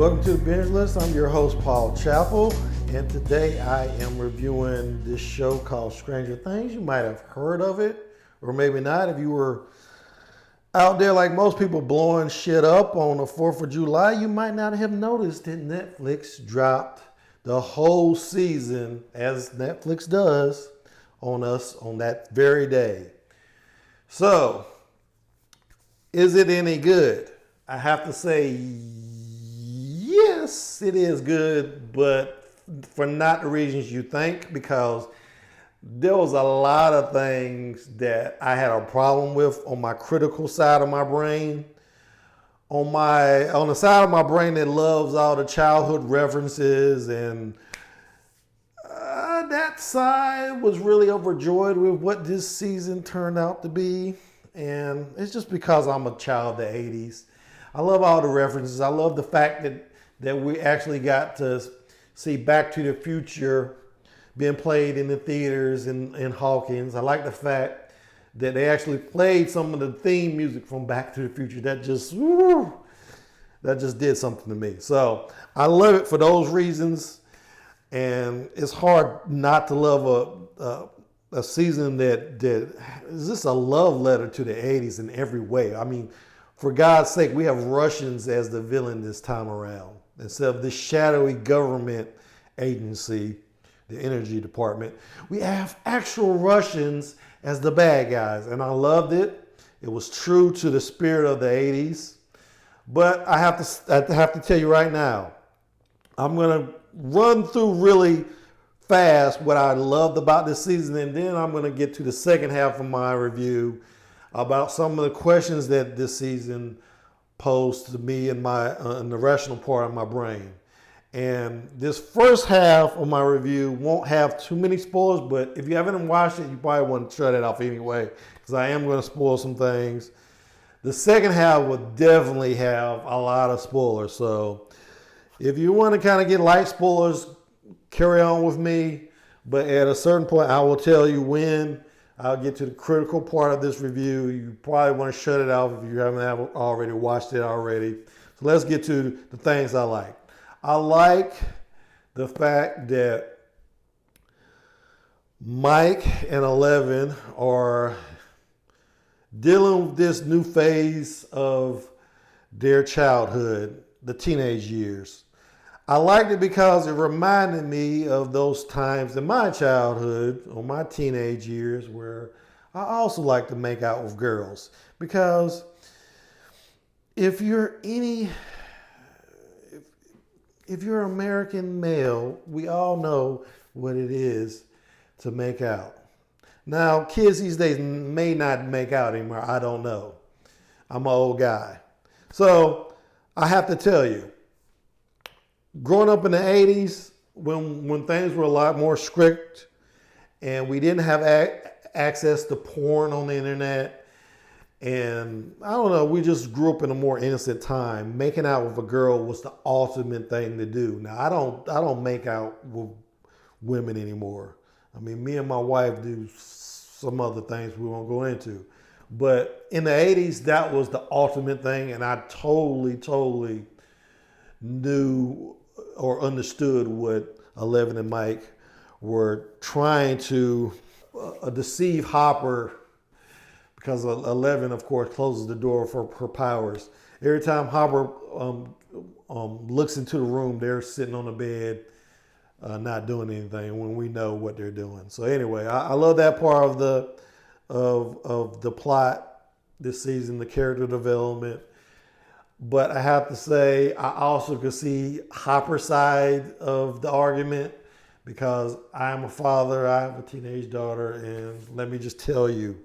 Welcome to the Binge List. I'm your host, Paul Chappell, and today I am reviewing this show called Stranger Things. You might have heard of it, or maybe not. If you were out there like most people blowing shit up on the 4th of July, you might not have noticed that Netflix dropped the whole season, as Netflix does, on us on that very day. So, is it any good? I have to say, yes, it is good, but for not the reasons you think, because there was a lot of things that I had a problem with on my critical side of my brain. On the side of my brain that loves all the childhood references, and that side was really overjoyed with what this season turned out to be. And it's just because I'm a child of the 80s. I love all the references. I love the fact that we actually got to see Back to the Future being played in the theaters in Hawkins. I like the fact that they actually played some of the theme music from Back to the Future. That just did something to me. So I love it for those reasons. And it's hard not to love a season that is just a love letter to the 80s in every way. I mean, for God's sake, we have Russians as the villain this time around. Instead of this shadowy government agency, the energy department, we have actual Russians as the bad guys. And I loved it. It was true to the spirit of the 80s. But I have to tell you right now, I'm going to run through really fast what I loved about this season, and then I'm going to get to the second half of my review about some of the questions that this season posed to me in the rational part of my brain. And this first half of my review won't have too many spoilers, but if you haven't watched it, you probably want to shut it off anyway, because I am going to spoil some things. The second half will definitely have a lot of spoilers, so if you want to kind of get light spoilers, carry on with me. But at a certain point, I will tell you when I'll get to the critical part of this review. You probably want to shut it off if you haven't already watched it already. So let's get to the things I like. I like the fact that Mike and Eleven are dealing with this new phase of their childhood, the teenage years. I liked it because it reminded me of those times in my childhood or my teenage years where I also like to make out with girls. Because if you're American male, we all know what it is to make out. Now, kids these days may not make out anymore. I don't know. I'm an old guy. So I have to tell you, growing up in the 80s, when things were a lot more strict and we didn't have access to porn on the internet, and I don't know, we just grew up in a more innocent time. Making out with a girl was the ultimate thing to do. Now, I don't make out with women anymore. I mean, me and my wife do some other things we won't go into. But in the 80s, that was the ultimate thing, and I totally knew or understood what Eleven and Mike were trying to deceive Hopper, because Eleven, of course, closes the door for her powers. Every time Hopper looks into the room, they're sitting on the bed, not doing anything when we know what they're doing. So anyway, I love that part of the plot this season, the character development. But I have to say, I also could see Hopper's side of the argument, because I am a father, I have a teenage daughter, and let me just tell you,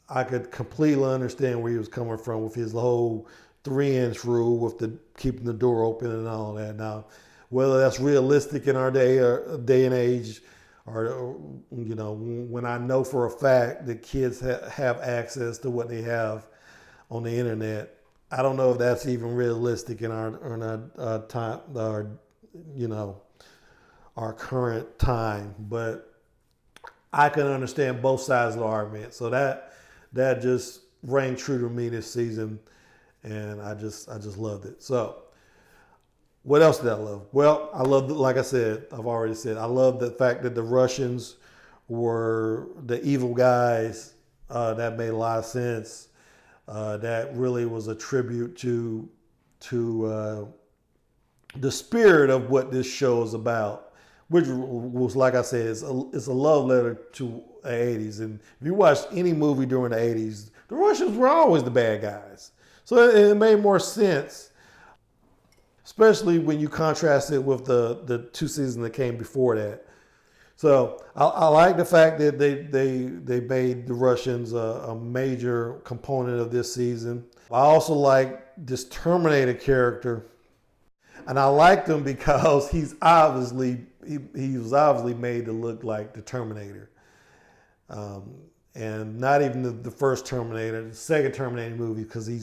I could completely understand where he was coming from with his whole 3-inch rule with keeping the door open and all that. Now, whether that's realistic in our day and age, or when I know for a fact that kids have access to what they have on the internet, I don't know if that's even realistic in our time, our current time. But I can understand both sides of the argument. So that just rang true to me this season. and I just loved it. So, what else did I love? Well, I love, like I said, I've already said, I love the fact that the Russians were the evil guys. That made a lot of sense. That really was a tribute to the spirit of what this show is about, which was, like I said, it's a love letter to the 80s. And if you watched any movie during the 80s, the Russians were always the bad guys. So it made more sense, especially when you contrast it with the two seasons that came before that. So I like the fact that they made the Russians a major component of this season. I also like this Terminator character, and I liked him because he was obviously made to look like the Terminator, and not even the first Terminator, the second Terminator movie, because he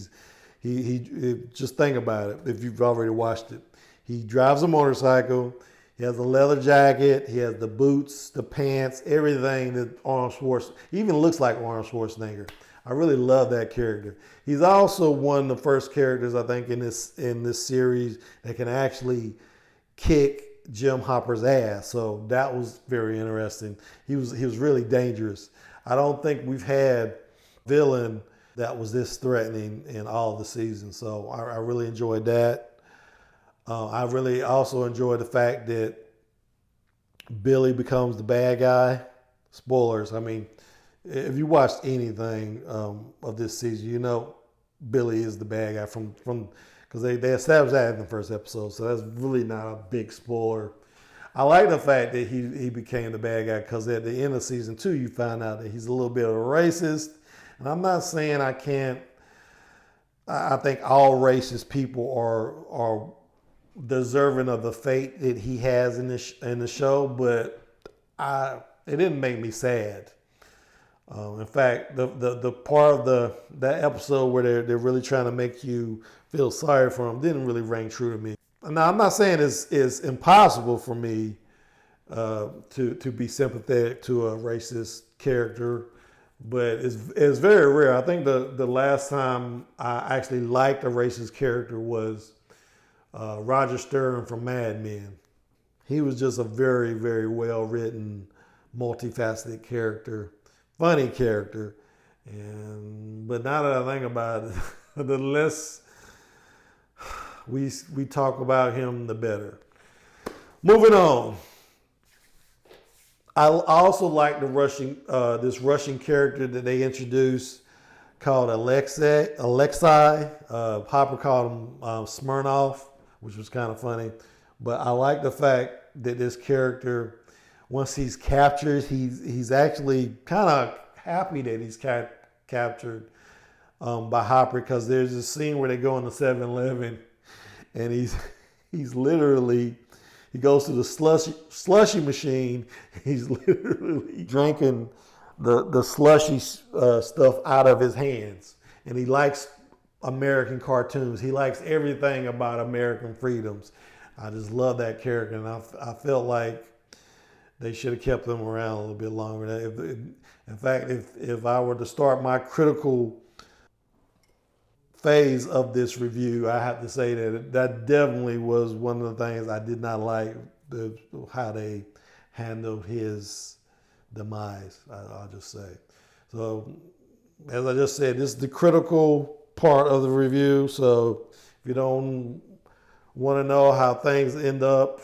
just think about it if you've already watched it. He drives a motorcycle. He has a leather jacket. He has the boots, the pants, everything that Arnold Schwarzenegger, he even looks like Arnold Schwarzenegger. I really love that character. He's also one of the first characters, I think, in this series that can actually kick Jim Hopper's ass. So that was very interesting. He was really dangerous. I don't think we've had a villain that was this threatening in all the seasons. So I really enjoyed that. I really also enjoyed the fact that Billy becomes the bad guy. Spoilers. I mean, if you watched anything of this season, you know Billy is the bad guy from because they established that in the first episode. So that's really not a big spoiler. I like the fact that he became the bad guy because at the end of season 2, you find out that he's a little bit of a racist. And I'm not saying I can't. I think all racist people are deserving of the fate that he has in the show, but it didn't make me sad. In fact, the part of that episode where they're really trying to make you feel sorry for him didn't really ring true to me. Now, I'm not saying it's impossible for me to be sympathetic to a racist character, but it's very rare. I think the last time I actually liked a racist character was Roger Stern from Mad Men. He was just a very, very well-written, multifaceted character, funny character. But now that I think about it, the less we talk about him, the better. Moving on. I also like this Russian character that they introduced called Alexei. Hopper called him Smirnov, which was kind of funny. But I like the fact that this character, once he's captured, he's actually kind of happy that he's captured by Hopper, because there's this scene where they go in the 7-Eleven and he's literally, he goes to the slushy machine. He's literally drinking the slushy stuff out of his hands. And he likes American cartoons. He likes everything about American freedoms. I just love that character, and I felt like they should have kept him around a little bit longer. In fact, if I were to start my critical phase of this review, I have to say that definitely was one of the things I did not like, how they handled his demise, I'll just say. So, as I just said, this is the critical part of the review. So, if you don't want to know how things end up,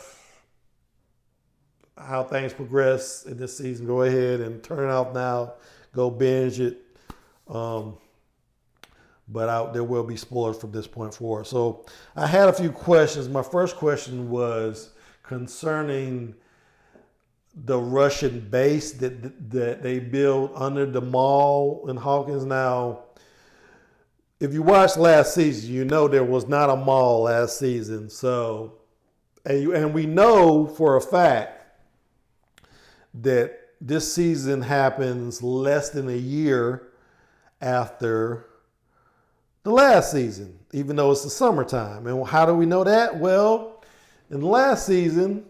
how things progress in this season, go ahead and turn it off now. Go binge it. But there will be spoilers from this point forward. So I had a few questions. My first question was concerning the Russian base that they built under the mall in Hawkins. Now, if you watched last season, you know there was not a mall last season. So, and we know for a fact that this season happens less than a year after the last season, even though it's the summertime. And how do we know that? Well, in the last season,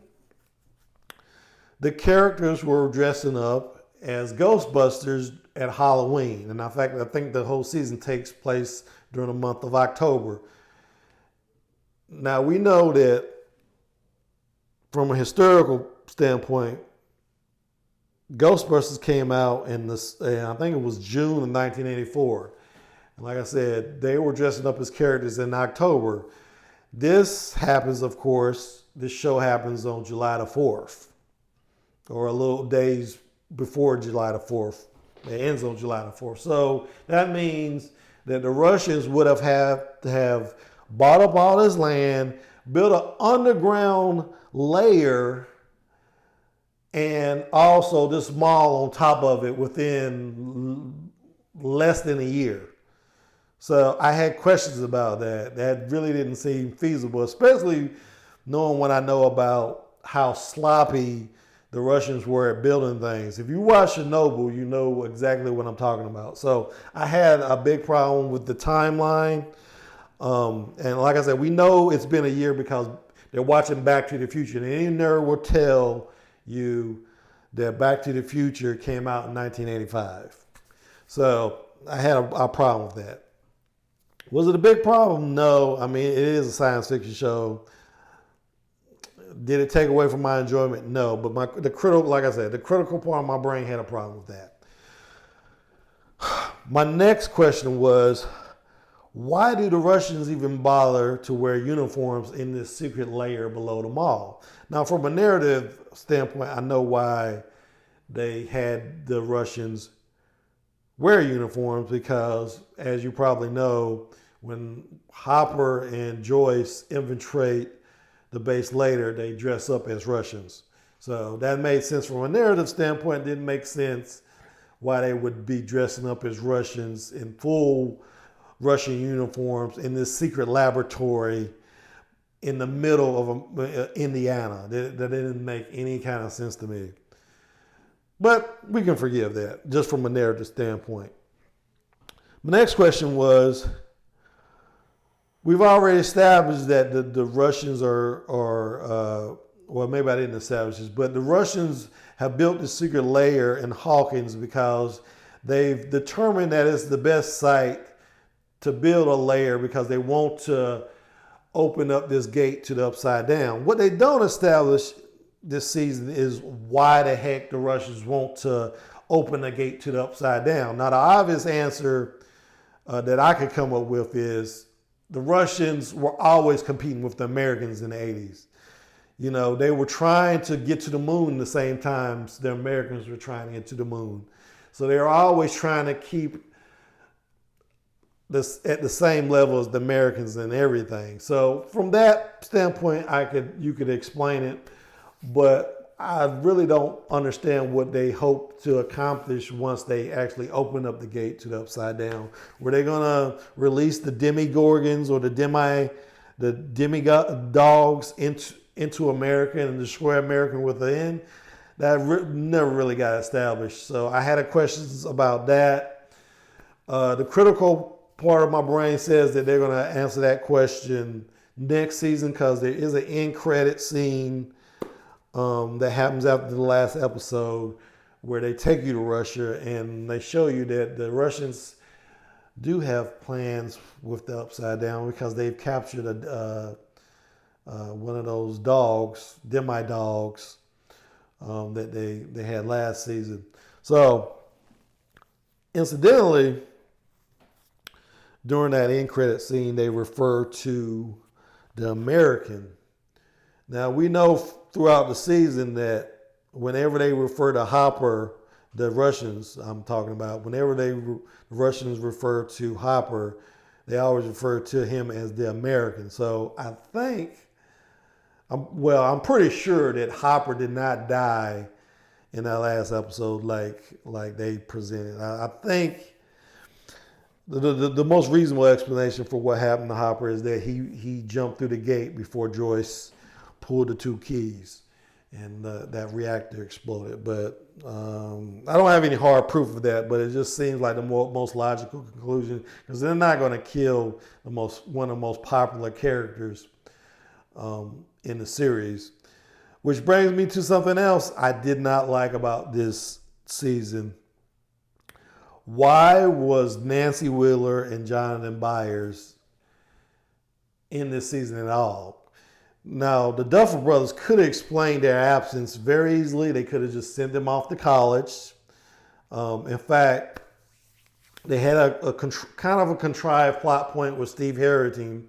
the characters were dressing up as Ghostbusters at Halloween. And in fact, I think the whole season takes place during the month of October. Now, we know that from a historical standpoint, Ghostbusters came out in I think it was June of 1984. And like I said, they were dressing up as characters in October. This happens, of course, this show happens on July the 4th, or a little days before July the 4th. It ends on July the 4th. So that means that the Russians would have had to have bought up all this land, built an underground layer, and also this mall on top of it within less than a year. So I had questions about that. That really didn't seem feasible, especially knowing what I know about how sloppy the Russians were at building things. If you watch Chernobyl, you know exactly what I'm talking about. So I had a big problem with the timeline. And like I said, we know it's been a year because they're watching Back to the Future. And any nerd will tell you that Back to the Future came out in 1985. So I had a problem with that. Was it a big problem? No. I mean, it is a science fiction show. Did it take away from my enjoyment? No. But the critical part of my brain had a problem with that. My next question was, why do the Russians even bother to wear uniforms in this secret layer below the mall? Now, from a narrative standpoint, I know why they had the Russians wear uniforms, because, as you probably know, when Hopper and Joyce infiltrate the base later, they dress up as Russians. So that made sense from a narrative standpoint. It didn't make sense why they would be dressing up as Russians in full Russian uniforms in this secret laboratory in the middle of Indiana. That didn't make any kind of sense to me. But we can forgive that, just from a narrative standpoint. My next question was, we've already established that the Russians are well, maybe I didn't establish this, but the Russians have built this secret layer in Hawkins because they've determined that it's the best site to build a layer because they want to open up this gate to the upside down. What they don't establish this season is why the heck the Russians want to open the gate to the upside down. Now, the obvious answer that I could come up with is the Russians were always competing with the Americans in the 80s. You know, they were trying to get to the moon the same time the Americans were trying to get to the moon. So they were always trying to keep this at the same level as the Americans and everything. So from that standpoint, you could explain it, but I really don't understand what they hope to accomplish once they actually open up the gate to the upside down. Were they going to release the demigorgons or the demigods into America and destroy America within? That never really got established. So I had questions about that. The critical part of my brain says that they're going to answer that question next season because there is an end credit scene that happens after the last episode where they take you to Russia and they show you that the Russians do have plans with the upside down because they've captured one of those dogs, demi-dogs, that they had last season. So, incidentally, during that end credit scene, they refer to the American. Now, we know throughout the season that whenever they refer to Hopper, the Russians I'm talking about, whenever the Russians refer to Hopper, they always refer to him as the American. So I think, I'm pretty sure that Hopper did not die in that last episode like they presented. I think the most reasonable explanation for what happened to Hopper is that he jumped through the gate before Joyce pulled the two keys and that reactor exploded. But I don't have any hard proof of that, but it just seems like the most logical conclusion because they're not going to kill one of the most popular characters in the series. Which brings me to something else I did not like about this season, why was Nancy Wheeler and Jonathan Byers in this season at all? Now, the Duffer Brothers could have explained their absence very easily. They could have just sent them off to college. In fact, they had a kind of a contrived plot point with Steve Harrington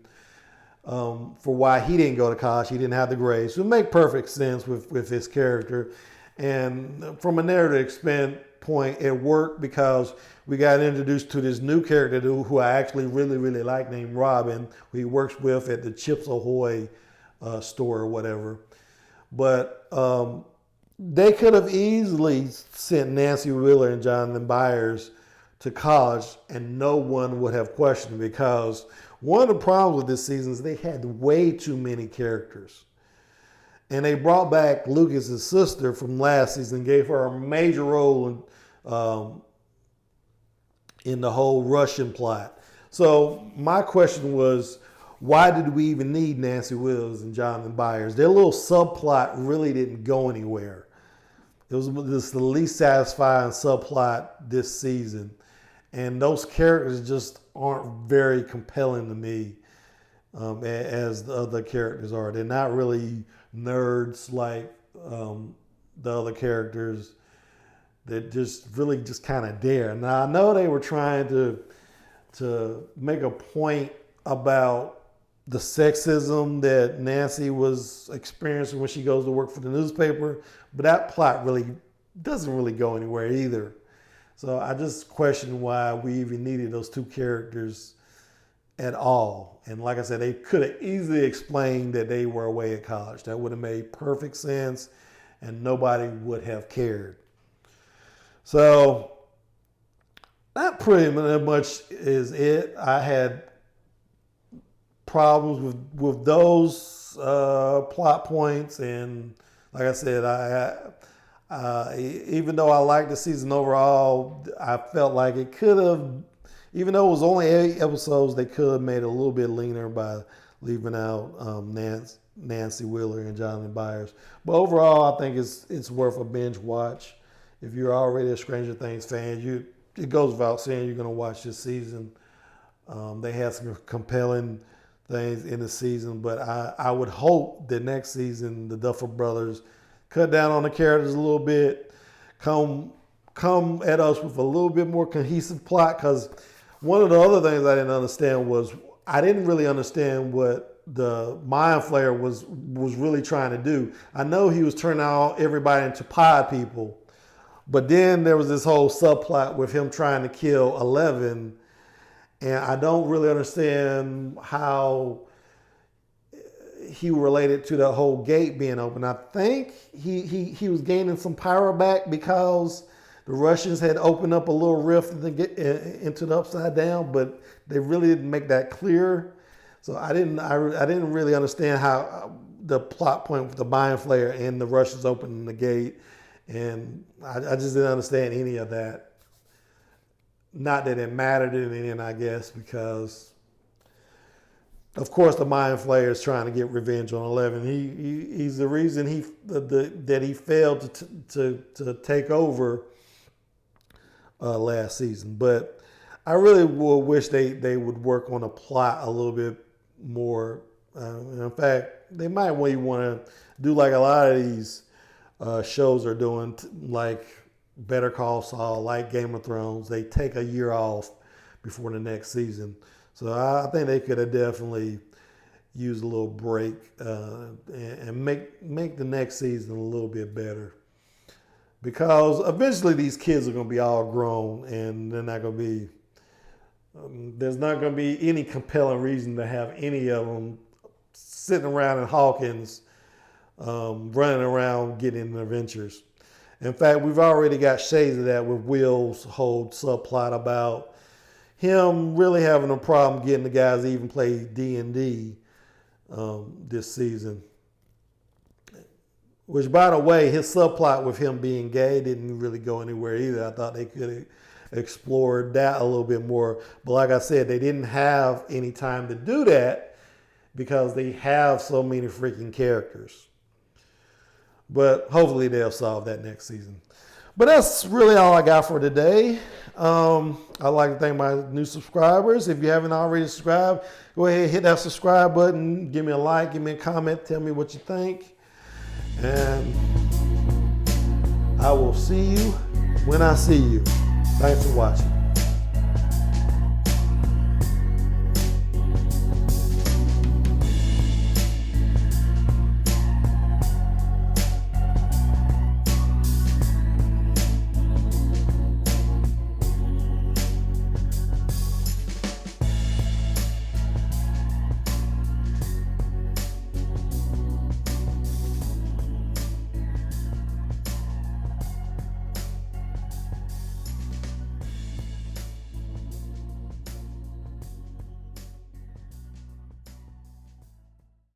for why he didn't go to college. He didn't have the grades. So it made perfect sense with his character. And from a narrative point, it worked because we got introduced to this new character who I actually really, really like, named Robin, who he works with at the Chips Ahoy store or whatever. But they could have easily sent Nancy Wheeler and Jonathan Byers to college and no one would have questioned, because one of the problems with this season is they had way too many characters. And they brought back Lucas's sister from last season, gave her a major role in the whole Russian plot. So my question was, why did we even need Nancy Wills and Jonathan Byers? Their little subplot really didn't go anywhere. It was the least satisfying subplot this season. And those characters just aren't very compelling to me as the other characters are. They're not really nerds like the other characters. They're just really just kind of there. Now, I know they were trying to make a point about the sexism that Nancy was experiencing when she goes to work for the newspaper, but that plot really doesn't really go anywhere either. So I just question why we even needed those two characters at all. And like I said, they could have easily explained that they were away at college. That would have made perfect sense and nobody would have cared. So that pretty much is it. I had problems with those plot points, and like I said, even though I liked the season overall, I felt like it could have, even though it was only 8 episodes, they could have made it a little bit leaner by leaving out Nancy Wheeler and Jonathan Byers. But overall, I think it's worth a binge watch. If you're already a Stranger Things fan, it goes without saying you're going to watch this season. They had some compelling things in the season, but I would hope that next season the Duffer Brothers cut down on the characters a little bit, come at us with a little bit more cohesive plot, because one of the other things I didn't understand was I didn't really understand what the Mind Flayer was really trying to do. I know he was turning out everybody into pod people, but then there was this whole subplot with him trying to kill 11, and I don't really understand how he related to the whole gate being open. I think he was gaining some power back because the Russians had opened up a little rift into the Upside Down, but they really didn't make that clear. So I didn't really understand how the plot point with the Mind Flayer and the Russians opening the gate, and I just didn't understand any of that. Not that it mattered in the end, I guess, because of course the Mind Flayer is trying to get revenge on 11. He's the reason that he failed to take over last season. But I really would wish they would work on a plot a little bit more. In fact, they might want to do like a lot of these shows are doing, like Better Call Saul, like Game of Thrones. They take a year off before the next season. So I think they could have definitely used a little break and make the next season a little bit better. Because eventually these kids are going to be all grown, and they're not going to be, there's not going to be any compelling reason to have any of them sitting around in Hawkins, running around getting adventures. In fact, we've already got shades of that with Will's whole subplot about him really having a problem getting the guys to even play D&D this season. Which, by the way, his subplot with him being gay didn't really go anywhere either. I thought they could have explored that a little bit more. But like I said, they didn't have any time to do that because they have so many freaking characters. But hopefully they'll solve that next season. But that's really all I got for today. I'd like to thank my new subscribers. If you haven't already subscribed, go ahead and hit that subscribe button. Give me a like, give me a comment, tell me what you think. And I will see you when I see you. Thanks for watching.